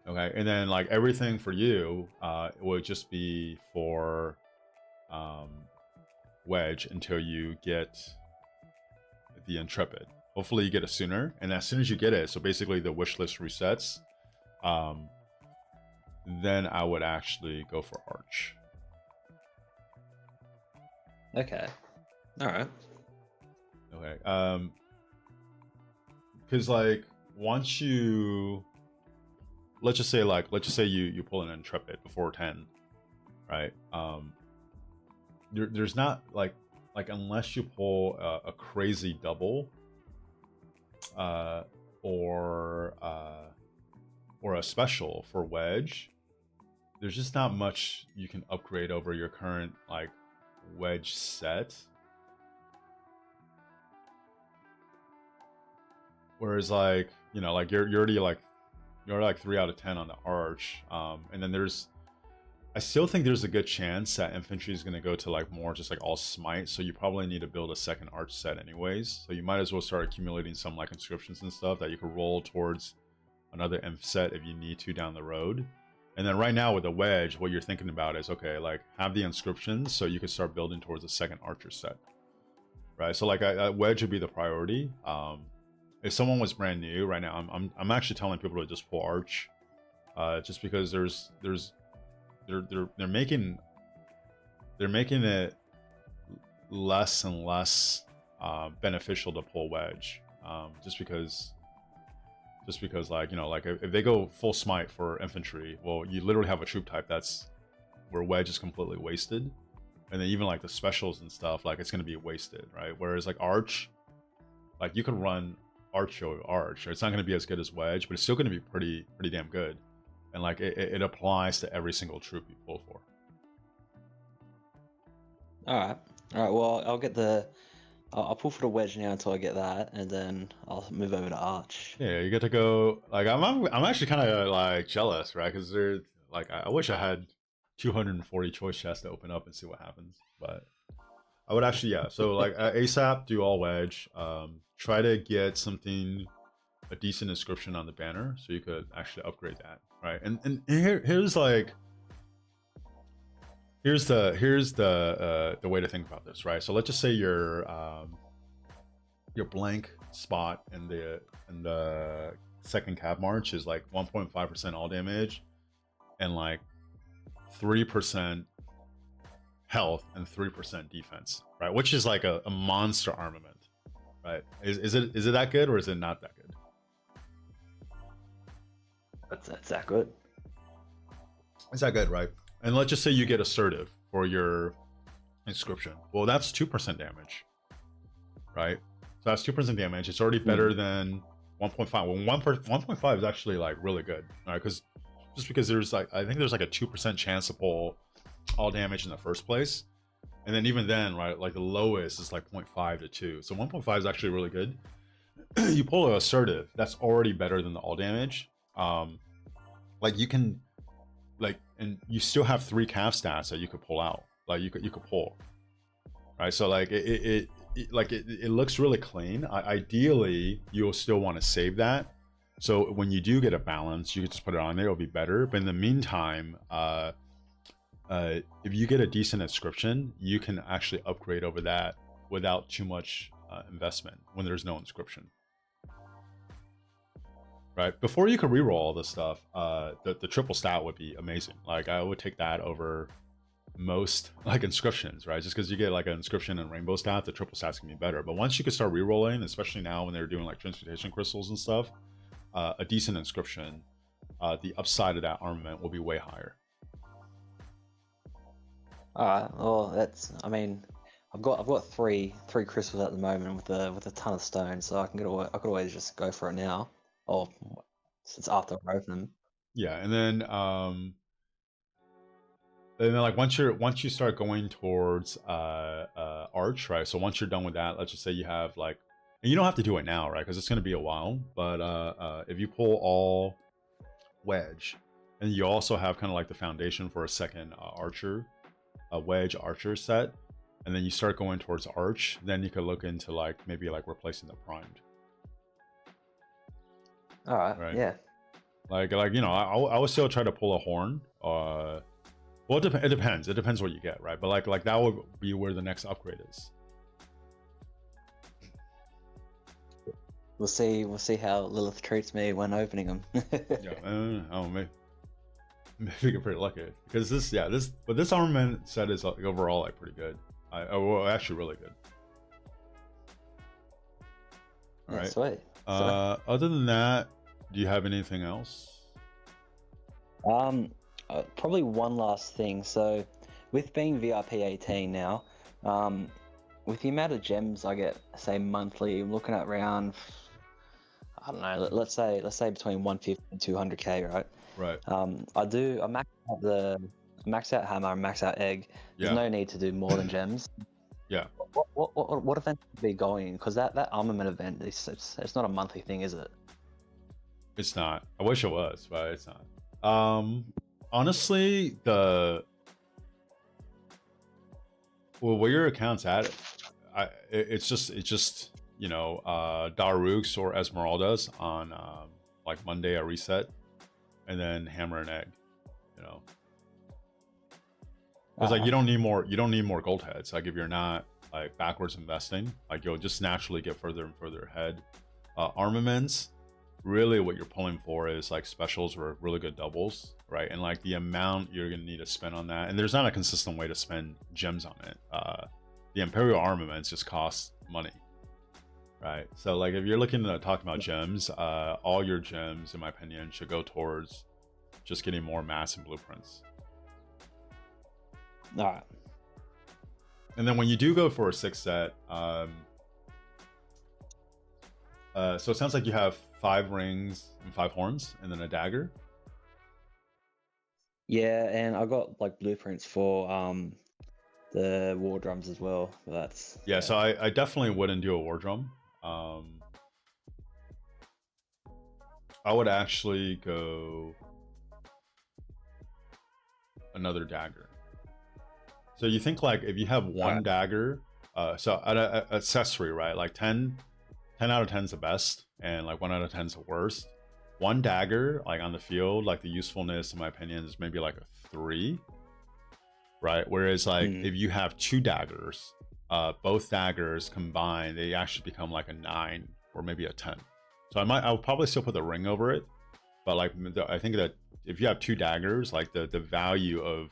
Okay, and then like everything for you would just be for Wedge until you get the Intrepid. Hopefully you get it sooner, and as soon as you get it, so basically the wish list resets, then I would actually go for Arch. Okay. Alright. Okay. Because like once you, let's just say you pull an Intrepid before 10, right? There's not like unless you pull a crazy double, or a special for Wedge, there's just not much you can upgrade over your current like Wedge set. Whereas like, you know, like you're already like 3 out of 10 on the Arch, and then I still think there's a good chance that infantry is going to go to like more just like all smite, so you probably need to build a second Arch set anyways, so you might as well start accumulating some like inscriptions and stuff that you could roll towards another inf set if you need to down the road. And then right now with the Wedge, what you're thinking about is, okay, like have the inscriptions so you can start building towards a second Archer set, right? So like Wedge would be the priority. If someone was brand new right now, I'm actually telling people to just pull Arch, just because they're making it less and less beneficial to pull Wedge, just because like, you know, like if they go full smite for infantry, well, you literally have a troop type that's where Wedge is completely wasted, and then even like the specials and stuff, like it's going to be wasted, right? Whereas like Arch, like you can run Arch or Arch, it's not going to be as good as Wedge, but it's still going to be pretty damn good, and like it applies to every single troop you pull for. Alright. Well, I'll pull for the Wedge now until I get that, and then I'll move over to Arch. Yeah, you get to go. Like I'm actually kind of like jealous, right? Because they're like, I wish I had 240 choice chests to open up and see what happens. But I would actually, yeah. So like ASAP, do all Wedge. Try to get a decent inscription on the banner so you could actually upgrade that, right? And here's the way to think about this, right? So let's just say your blank spot in the second Cav March is like 1.5% all damage and like 3% health and 3% defense, right? Which is like a monster armament, right? Is it that good or is it not that good? That's that good. Is that good, right? And let's just say you get assertive for your inscription. Well, that's 2% damage, right? So that's 2% damage. It's already better than 1.5. Well, 1.5 is actually like really good, right? Because just because there's like, I think there's like a 2% chance to pull all damage in the first place, and then even then, right, like the lowest is like 0.5 to 2. So 1.5 is actually really good. You pull an assertive, that's already better than the all damage. Like you can, like, and you still have 3 Cav stats that you could pull out. Like you could pull, right? So like it looks really clean. Ideally, you'll still want to save that. So when you do get a balance, you can just put it on there. It'll be better. But in the meantime, if you get a decent inscription, you can actually upgrade over that without too much investment when there's no inscription. Right, before you could reroll all this stuff, the triple stat would be amazing. Like I would take that over most like inscriptions, right? Just because you get like an inscription and rainbow stat, the triple stats can be better. But once you could start rerolling, especially now when they're doing like transmutation crystals and stuff, a decent inscription, the upside of that armament will be way higher. Alright, well, I mean, I've got three crystals at the moment with a ton of stones, so I could always just go for it now, or since after I open them. Yeah, and then like once you start going towards arch, right? So once you're done with that, let's just say you have like, and you don't have to do it now, right? Because it's going to be a while. But if you pull all wedge, and you also have kind of like the foundation for a second archer, a wedge archer set, and then you start going towards arch, then you could look into like maybe like replacing the primed. All right, Right. yeah. Like you know, I would still try to pull a horn. Well, it depends. It depends what you get, right? But like that would be where the next upgrade is. We'll see how Lilith treats me when opening them. Yeah, oh, maybe we get pretty lucky because this armament set is like, overall like pretty good. Well, actually really good. All right. Sweet. Other than that, do you have anything else? Probably one last thing. So, with being VIP 18 now, with the amount of gems I get, say monthly, I'm looking at around, I don't know, let's say between 150 and 200k, right? Right. I max out hammer and max out egg. There's no need to do more than gems. Yeah. What event would be going? Because that armament event, it's not a monthly thing, is it? It's not. I wish it was, but it's not. Honestly, where your account's at, it's just you know, Daruks or Esmeraldas on like Monday a reset, and then hammer and egg, you know. Because like you don't need more gold heads. Like if you're not like backwards investing, like you'll just naturally get further and further ahead. Armaments, really what you're pulling for is like specials or really good doubles, right? And like the amount you're gonna need to spend on that, and there's not a consistent way to spend gems on it. The Imperial armaments just cost money, right? So like if you're looking to talk about gems, all your gems, in my opinion, should go towards just getting more mass and blueprints. All right. And then when you do go for a 6 set, so it sounds like you have 5 rings and 5 horns, and then a dagger. Yeah, and I got like blueprints for the war drums as well. That's yeah. So I definitely wouldn't do a war drum. I would actually go another dagger. So you think like if you have one dagger, so at a accessory, right? Like 10 out of 10 is the best, and like 1 out of 10 is the worst. One dagger, like on the field, like the usefulness, in my opinion, is maybe like a 3, right? Whereas like if you have 2 daggers, both daggers combined, they actually become like a 9 or maybe a 10. So I'll probably still put the ring over it, but like I think that if you have 2 daggers, like the value of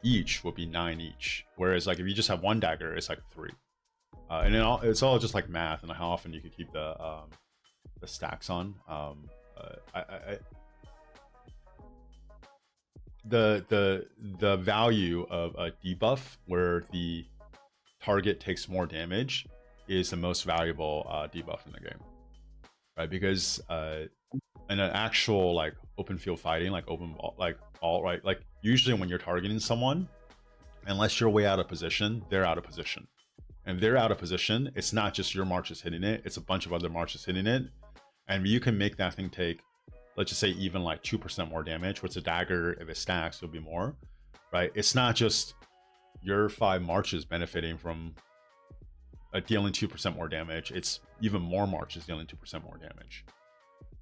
each would be 9 each. Whereas like if you just have 1 dagger, it's like a 3. And it's all just like math and how often you could keep the stacks on. The value of a debuff where the target takes more damage is the most valuable debuff in the game, right? Because in an actual like open field fighting, like open ball, like all right, like usually when you're targeting someone, unless you're way out of position, they're out of position. And they're out of position, it's not just your marches hitting it, it's a bunch of other marches hitting it. And you can make that thing take, let's just say even like 2% more damage, which a dagger, if it stacks, it'll be more, right? It's not just your 5 marches benefiting from dealing 2% more damage, it's even more marches dealing 2% more damage,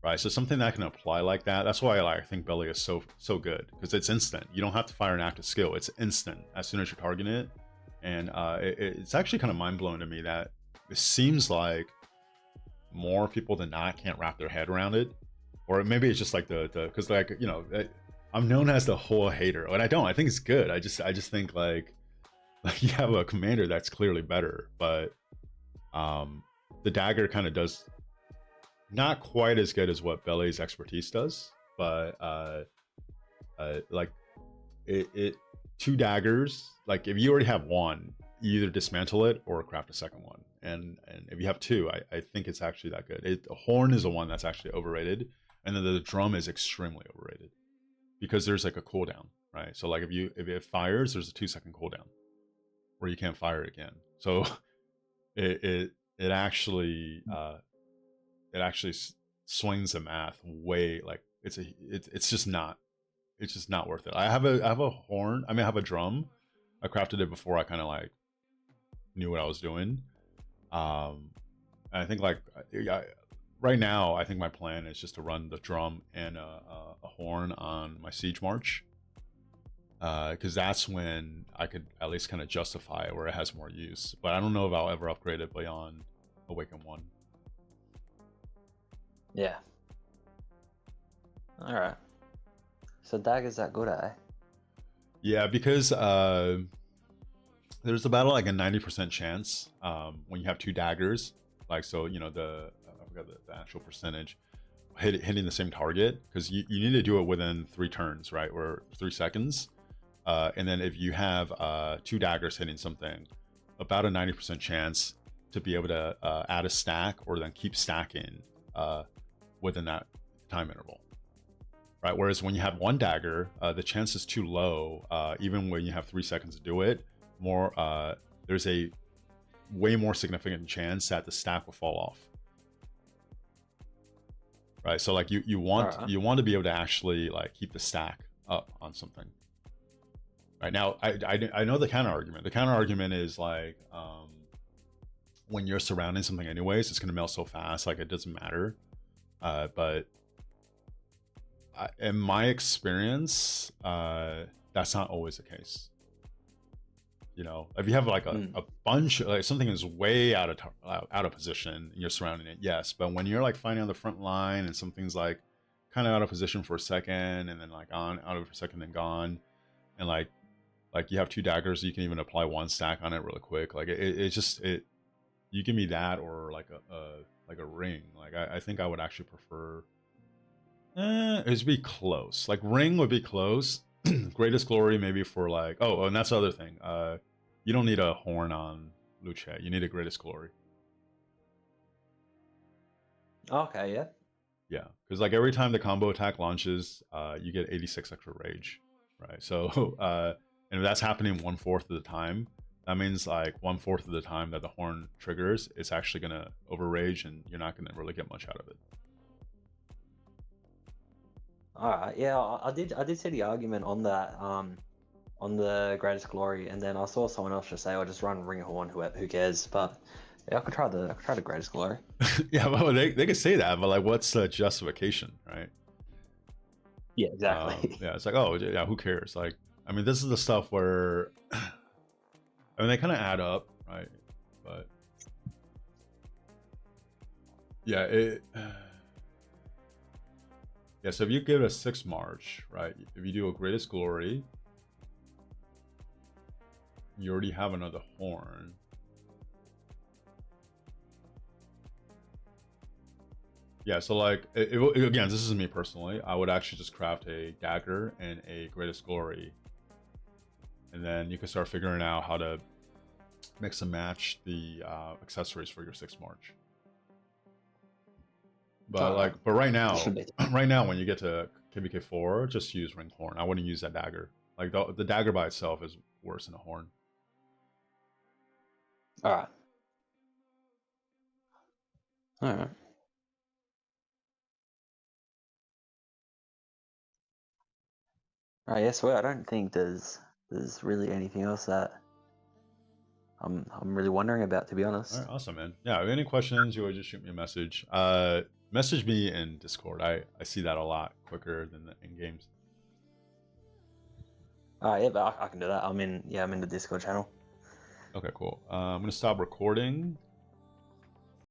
right? So something that can apply like that, that's why I think Belly is so good, because it's instant. You don't have to fire an active skill, it's instant as soon as you're targeting it. And it's actually kind of mind-blowing to me that it seems like more people than not can't wrap their head around it, or maybe it's just like the because like, you know, I'm known as the whole hater, and I think it's good. I just think like you have a commander that's clearly better, but the dagger kind of does not quite as good as what Belly's expertise does, but like it 2 daggers, like if you already have 1, you either dismantle it or craft a second one. And if you have two, I think it's actually that good. The horn is the one that's actually overrated, and then the drum is extremely overrated because there's like a cooldown, right? So like if it fires, there's a 2-second cooldown where you can't fire it again. So it actually swings the math way, like it's just not worth it. I have a horn. I mean, I have a drum. I crafted it before I kind of like knew what I was doing. And I think like right now, I think my plan is just to run the drum and a horn on my siege march, because that's when I could at least kind of justify it where it has more use. But I don't know if I'll ever upgrade it beyond Awaken 1. Yeah. All right. So dagger's that good, eh? Yeah, because there's about like a 90% chance when you have two daggers, like, so you know, I forgot the actual percentage, hitting the same target, because you need to do it within 3 turns, right, or 3 seconds. And then if you have 2 daggers hitting something, about a 90% chance to be able to add a stack or then keep stacking within that time interval. Right. Whereas when you have 1 dagger, the chance is too low. Even when you have 3 seconds to do it, there's a way more significant chance that the stack will fall off. Right. So like you want to be able to actually like keep the stack up on something. Right now, I know the counter argument. The counter argument is like when you're surrounding something anyways, it's gonna melt so fast, like it doesn't matter. But in my experience, that's not always the case. You know, if you have like a bunch, like something is way out of position, and you're surrounding it, yes. But when you're like fighting on the front line and something's like kind of out of position for a second, and then like out of for a second and gone, and like you have 2 daggers, you can even apply 1 stack on it really quick. Like you give me that or like a ring. Like I think I would actually prefer. It would be close. Like ring would be close. Greatest glory maybe for like, oh, and that's the other thing. You don't need a horn on Luce. You need a greatest glory. Okay, yeah. Yeah, because like every time the combo attack launches, you get 86 extra rage, right? So and if that's happening 1/4 of the time, that means like 1/4 of the time that the horn triggers, it's actually gonna over rage, and you're not gonna really get much out of it. All right, yeah, I did see the argument on that, on the greatest glory, and then I saw someone else just say, "I'll just run ring of horn. Who cares?" But yeah, I could try the greatest glory. Yeah, well, they could say that, but like, what's the justification, right? Yeah, exactly. Yeah, it's like, oh yeah, who cares? Like, I mean, this is the stuff where, I mean, they kind of add up, right? But yeah, yeah. So if you give it a 6 march, right? If you do a greatest glory, you already have another horn. Yeah, so like, again, this is me personally. I would actually just craft a dagger and a greatest glory, and then you can start figuring out how to mix and match the accessories for your 6 march. But but right now, when you get to KBK 4, just use ring horn. I wouldn't use that dagger. Like the dagger by itself is worse than a horn. All right. All right. Right, yes, well, I don't think there's really anything else that I'm really wondering about, to be honest. All right, awesome, man. Yeah, if any questions, you would just shoot me a message. Message me in Discord. I see that a lot quicker than in games. Yeah, but I can do that. I'm in the Discord channel. Okay, cool. I'm gonna stop recording.